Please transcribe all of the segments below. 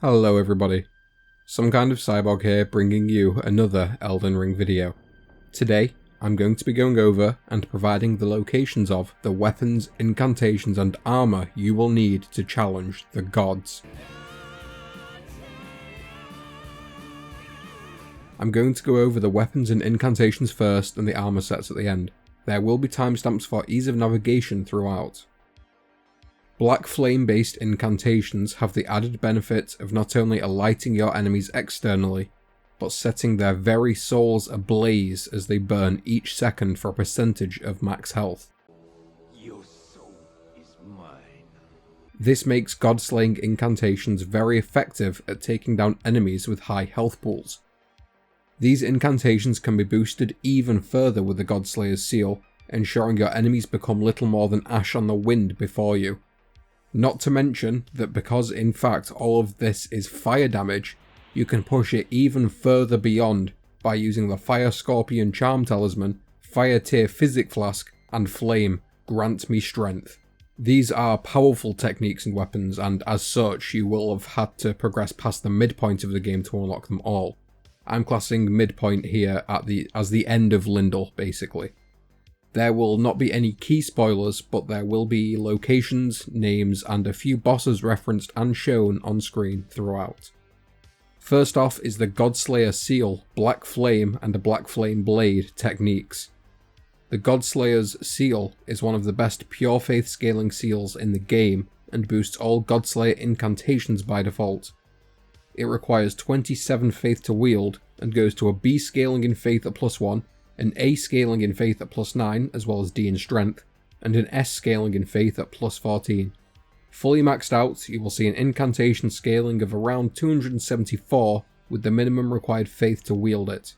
Hello everybody, some kind of cyborg here bringing you another Elden Ring video. Today, I'm going to be going over and providing the locations of the weapons, incantations and armour you will need to challenge the gods. I'm going to go over the weapons and incantations first and the armour sets at the end. There will be timestamps for ease of navigation throughout. Blackflame based incantations have the added benefit of not only alighting your enemies externally, but setting their very souls ablaze as they burn each second for a percentage of max health. Your soul is mine. This makes god-slaying incantations very effective at taking down enemies with high health pools. These incantations can be boosted even further with the Godslayer's seal, ensuring your enemies become little more than ash on the wind before you. Not to mention that because in fact all of this is fire damage, you can push it even further beyond by using the Fire Scorpion Charm Talisman, Fire Tear Physic Flask, and Flame Grant Me Strength. These are powerful techniques and weapons, and as such you will have had to progress past the midpoint of the game to unlock them all. I'm classing midpoint here as the end of Lindell, basically. There will not be any key spoilers, but there will be locations, names, and a few bosses referenced and shown on screen throughout. First off is the Godslayer Seal, Blackflame, and the Blackflame Blade techniques. The Godslayer's Seal is one of the best pure faith scaling seals in the game, and boosts all Godslayer incantations by default. It requires 27 faith to wield, and goes to a B scaling in faith at +1, an A scaling in faith at +9 as well as D in strength, and an S scaling in faith at +14. Fully maxed out, you will see an incantation scaling of around 274 with the minimum required faith to wield it.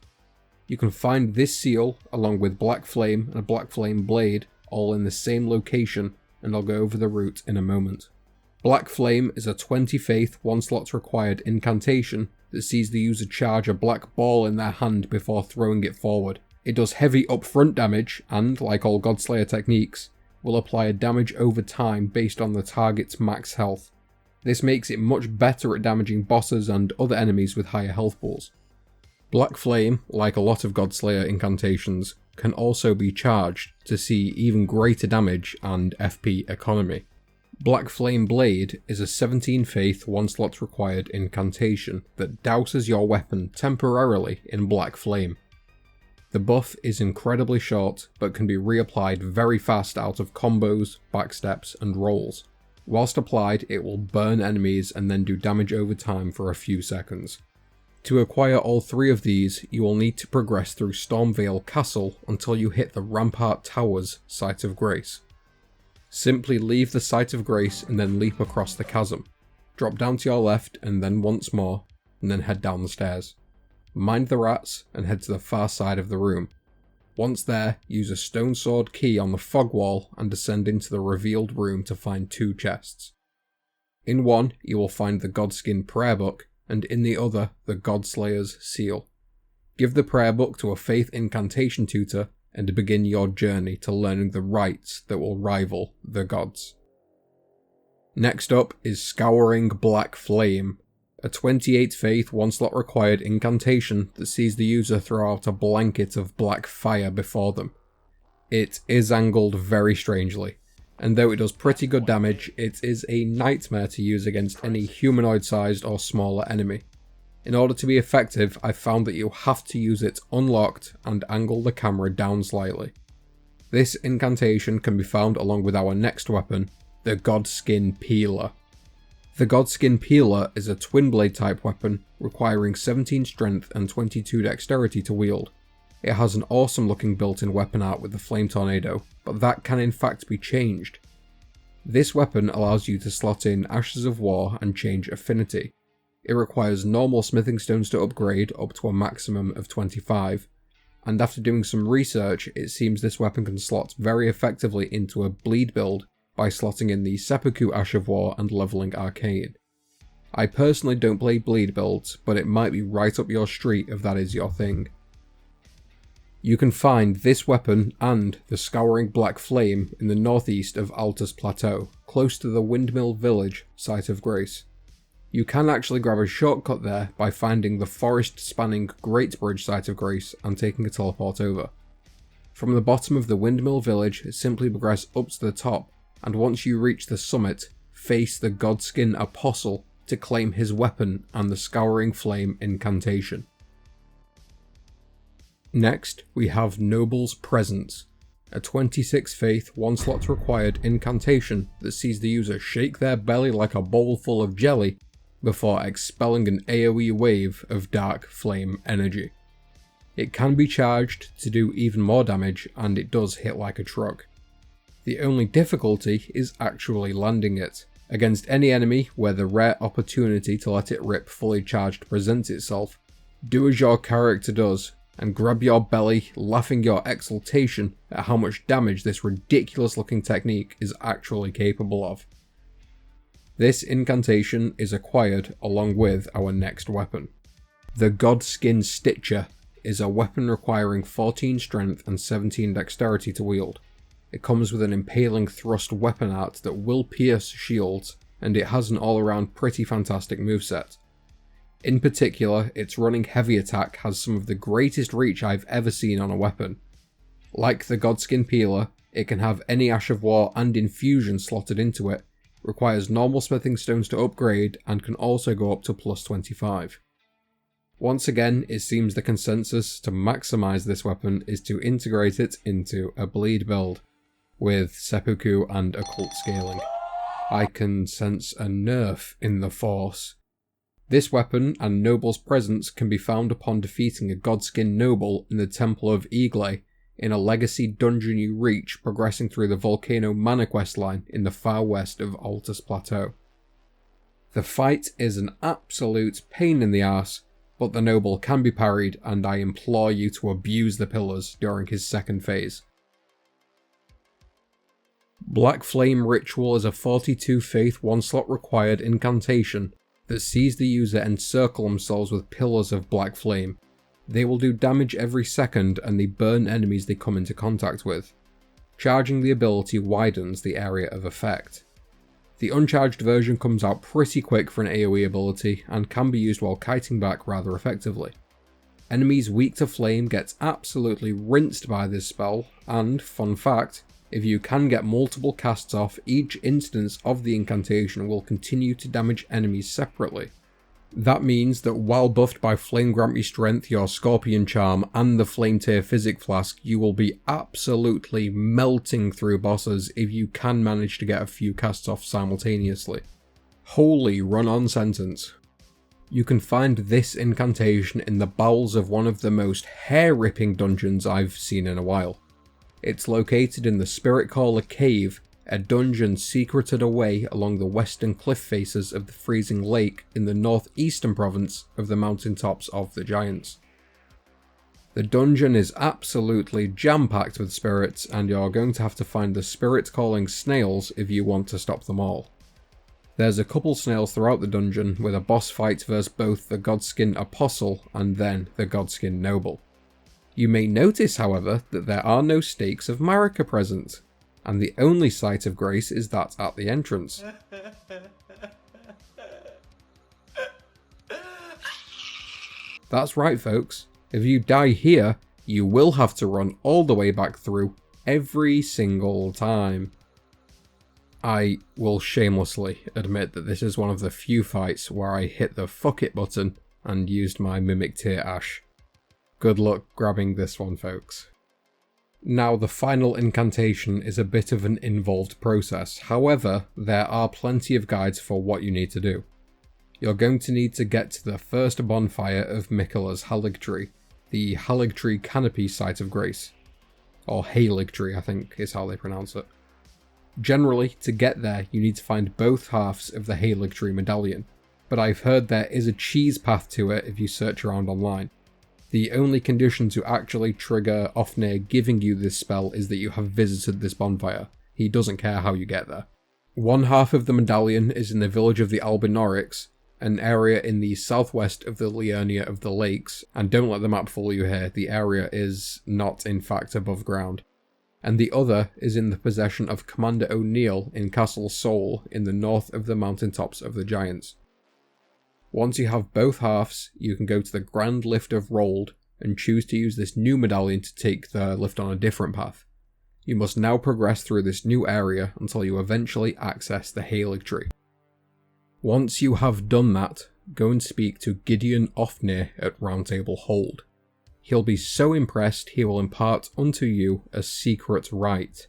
You can find this seal along with Blackflame and a Blackflame Blade all in the same location, and I'll go over the route in a moment. Blackflame is a 20 faith 1 slot required incantation that sees the user charge a black ball in their hand before throwing it forward. It does heavy upfront damage and, like all Godslayer techniques, will apply a damage over time based on the target's max health. This makes it much better at damaging bosses and other enemies with higher health pools. Blackflame, like a lot of Godslayer incantations, can also be charged to see even greater damage and FP economy. Blackflame Blade is a 17 faith 1 slot required incantation that douses your weapon temporarily in black flame. The buff is incredibly short, but can be reapplied very fast out of combos, backsteps, and rolls. Whilst applied, it will burn enemies and then do damage over time for a few seconds. To acquire all 3 of these, you will need to progress through Stormveil Castle until you hit the Rampart Tower's Site of Grace. Simply leave the Site of Grace and then leap across the chasm. Drop down to your left and then once more, and then head down the stairs. Mind the rats and head to the far side of the room. Once there, use a stone sword key on the fog wall and descend into the revealed room to find 2 chests. In one, you will find the Godskin Prayerbook, and in the other, the Godslayer's Seal. Give the Prayerbook to a faith incantation tutor and begin your journey to learning the rites that will rival the gods. Next up is Scouring Blackflame, a 28 faith 1 slot required incantation that sees the user throw out a blanket of black fire before them. It is angled very strangely, and though it does pretty good damage, it is a nightmare to use against any humanoid sized or smaller enemy. In order to be effective, I've found that you have to use it unlocked and angle the camera down slightly. This incantation can be found along with our next weapon, the Godskin Peeler. The Godskin Peeler is a twin blade type weapon requiring 17 strength and 22 dexterity to wield. It has an awesome looking built-in weapon art with the flame tornado, but that can in fact be changed. This weapon allows you to slot in Ashes of War and change affinity. It requires normal smithing stones to upgrade up to a maximum of 25, and after doing some research it seems this weapon can slot very effectively into a bleed build by slotting in the Seppuku Ash of War and leveling Arcane. I personally don't play bleed builds, but it might be right up your street if that is your thing. You can find this weapon and the Scouring Black Flame in the northeast of Altus Plateau, close to the Windmill Village Site of Grace. You can actually grab a shortcut there by finding the forest-spanning Greatsword site of Grace and taking a teleport over. From the bottom of the Windmill Village, simply progress up to the top, and once you reach the summit, face the Godskin Apostle to claim his weapon and the Scouring Flame incantation. Next, we have Noble's Presence, a 26 faith, 1 slot required incantation that sees the user shake their belly like a bowl full of jelly before expelling an AoE wave of dark flame energy. It can be charged to do even more damage, and it does hit like a truck. The only difficulty is actually landing it. Against any enemy where the rare opportunity to let it rip fully charged presents itself, do as your character does, and grab your belly, laughing your exultation at how much damage this ridiculous looking technique is actually capable of. This incantation is acquired along with our next weapon. The Godskin Stitcher is a weapon requiring 14 strength and 17 dexterity to wield. It comes with an impaling thrust weapon art that will pierce shields, and it has an all-around pretty fantastic moveset. In particular, its running heavy attack has some of the greatest reach I've ever seen on a weapon. Like the Godskin Peeler, it can have any Ash of War and Infusion slotted into it, requires normal smithing stones to upgrade, and can also go up to plus 25. Once again, it seems the consensus to maximise this weapon is to integrate it into a bleed build, with seppuku and occult scaling. I can sense a nerf in the Force. This weapon and Noble's Presence can be found upon defeating a Godskin Noble in the Temple of Eagle in a legacy dungeon you reach progressing through the Volcano Mana quest line in the far west of Altus Plateau. The fight is an absolute pain in the arse, but the Noble can be parried, and I implore you to abuse the pillars during his second phase. Blackflame Ritual is a 42 faith 1 slot required incantation that sees the user encircle themselves with pillars of black flame. They will do damage every second, and they burn enemies they come into contact with. Charging the ability widens the area of effect. The uncharged version comes out pretty quick for an AoE ability, and can be used while kiting back rather effectively. Enemies weak to flame get absolutely rinsed by this spell, and, fun fact, if you can get multiple casts off, each instance of the incantation will continue to damage enemies separately. That means that while buffed by Flame Grant Me Strength, your Scorpion Charm, and the Flame Tear Physic Flask, you will be absolutely melting through bosses if you can manage to get a few casts off simultaneously. Holy run-on sentence. You can find this incantation in the bowels of one of the most hair-ripping dungeons I've seen in a while. It's located in the Spirit Caller Cave, a dungeon secreted away along the western cliff faces of the Freezing Lake in the northeastern province of the mountaintops of the Giants. The dungeon is absolutely jam-packed with spirits, and you're going to have to find the spirit-calling snails if you want to stop them all. There's a couple snails throughout the dungeon, with a boss fight versus both the Godskin Apostle and then the Godskin Noble. You may notice, however, that there are no stakes of Marika present, and the only site of grace is that at the entrance. That's right, folks. If you die here, you will have to run all the way back through every single time. I will shamelessly admit that this is one of the few fights where I hit the fuck it button and used my Mimic Tear Ash. Good luck grabbing this one, folks. Now, the final incantation is a bit of an involved process, however, there are plenty of guides for what you need to do. You're going to need to get to the first bonfire of Miquella's Haligtree, the Haligtree Canopy site of grace. Or Haligtree, I think is how they pronounce it. Generally, to get there, you need to find both halves of the Haligtree medallion, but I've heard there is a cheese path to it if you search around online. The only condition to actually trigger Ofnir giving you this spell is that you have visited this bonfire. He doesn't care how you get there. One half of the medallion is in the village of the Albinorics, an area in the southwest of the Liurnia of the Lakes, and don't let the map fool you here, the area is not in fact above ground. And the other is in the possession of Commander O'Neill in Castle Sol in the north of the mountaintops of the Giants. Once you have both halves, you can go to the Grand Lift of Rold and choose to use this new medallion to take the lift on a different path. You must now progress through this new area until you eventually access the Halig Tree. Once you have done that, go and speak to Gideon Ofnir at Roundtable Hold. He'll be so impressed he will impart unto you a secret rite.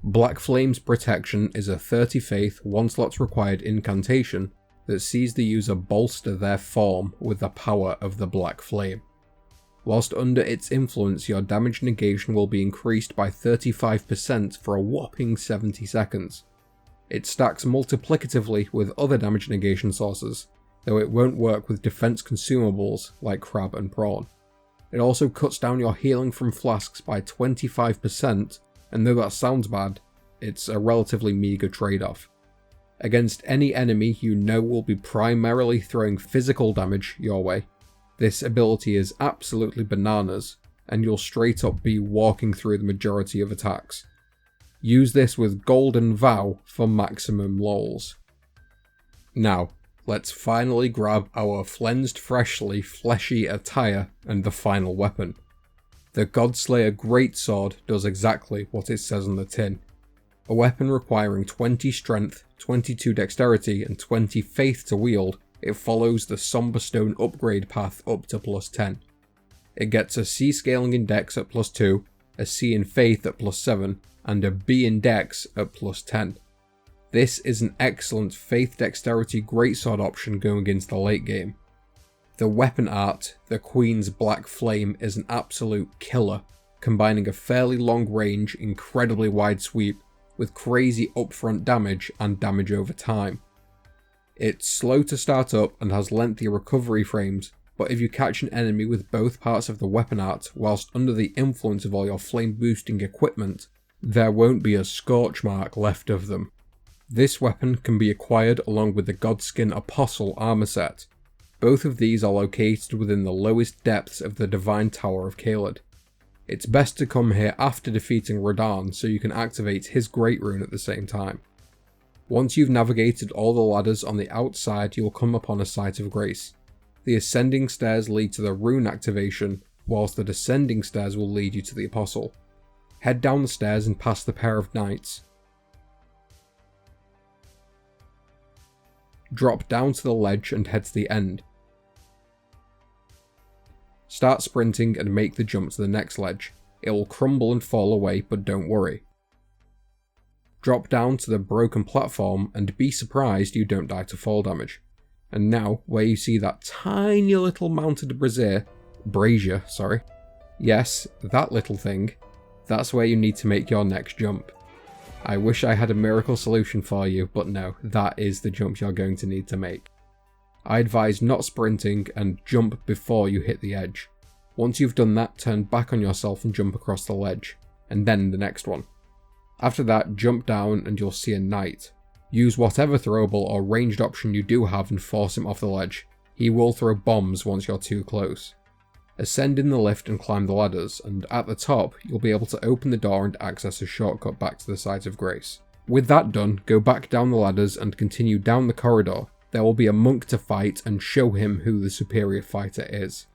Blackflame's Protection is a 30 faith, 1 slot required incantation that sees the user bolster their form with the power of the Black Flame. Whilst under its influence, your damage negation will be increased by 35% for a whopping 70 seconds. It stacks multiplicatively with other damage negation sources, though it won't work with defense consumables like Crab and Prawn. It also cuts down your healing from flasks by 25%, and though that sounds bad, it's a relatively meagre trade-off. Against any enemy you know will be primarily throwing physical damage your way, this ability is absolutely bananas, and you'll straight up be walking through the majority of attacks. Use this with Golden Vow for maximum lols. Now, let's finally grab our flensed freshly fleshy attire and the final weapon. The Godslayer Greatsword does exactly what it says on the tin. A weapon requiring 20 strength, 22 dexterity and 20 faith to wield, it follows the Somberstone upgrade path up to +10. It gets a C scaling in dex at +2, a C in faith at +7, and a B in dex at +10. This is an excellent faith dexterity greatsword option going into the late game. The weapon art, the Queen's Black Flame, is an absolute killer, combining a fairly long range, incredibly wide sweep with crazy upfront damage and damage over time. It's slow to start up and has lengthy recovery frames, but if you catch an enemy with both parts of the weapon art whilst under the influence of all your flame boosting equipment, there won't be a scorch mark left of them. This weapon can be acquired along with the Godskin Apostle armor set. Both of these are located within the lowest depths of the Divine Tower of Caelid. It's best to come here after defeating Radahn so you can activate his Great Rune at the same time. Once you've navigated all the ladders on the outside, you'll come upon a Site of Grace. The ascending stairs lead to the rune activation, whilst the descending stairs will lead you to the Apostle. Head down the stairs and past the pair of knights. Drop down to the ledge and head to the end. Start sprinting and make the jump to the next ledge. It will crumble and fall away, but don't worry. Drop down to the broken platform and be surprised you don't die to fall damage. And now, where you see that tiny little mounted brazier, yes, that little thing, that's where you need to make your next jump. I wish I had a miracle solution for you, but no, that is the jump you're going to need to make. I advise not sprinting and jump before you hit the edge. Once you've done that, turn back on yourself and jump across the ledge, and then the next one. After that, jump down and you'll see a knight. Use whatever throwable or ranged option you do have and force him off the ledge. He will throw bombs once you're too close. Ascend in the lift and climb the ladders, and at the top you'll be able to open the door and access a shortcut back to the Site of Grace. With that done, go back down the ladders and continue down the corridor. There will be a monk to fight and show him who the superior fighter is.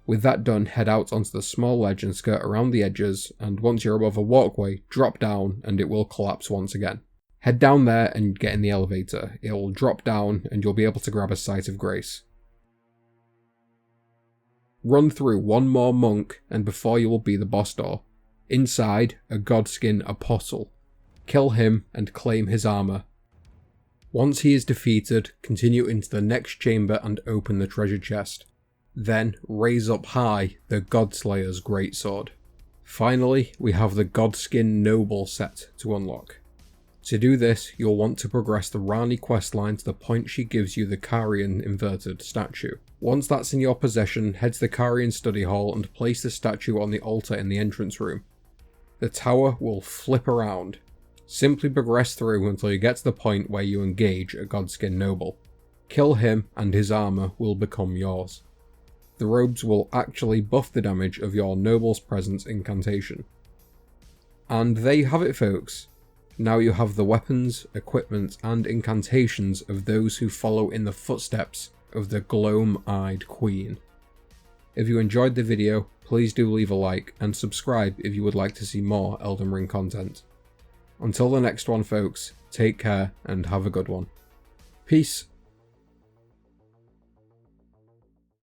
With that done, head out onto the small ledge and skirt around the edges, and once you're above a walkway, drop down and it will collapse once again. Head down there and get in the elevator. It will drop down and you'll be able to grab a Site of Grace. Run through one more monk and before you will be the boss door. Inside, a Godskin Apostle. Kill him and claim his armor. Once he is defeated, continue into the next chamber and open the treasure chest. Then raise up high the Godslayer's Greatsword. Finally, we have the Godskin Noble set to unlock. To do this, you'll want to progress the Rani questline to the point she gives you the Carian inverted statue. Once that's in your possession, head to the Carian study hall and place the statue on the altar in the entrance room. The tower will flip around. Simply progress through until you get to the point where you engage a Godskin Noble. Kill him and his armor will become yours. The robes will actually buff the damage of your Noble's Presence incantation. And there you have it, folks. Now you have the weapons, equipment, and incantations of those who follow in the footsteps of the Gloam-Eyed Queen. If you enjoyed the video, please do leave a like and subscribe if you would like to see more Elden Ring content. Until the next one folks, take care and have a good one. Peace.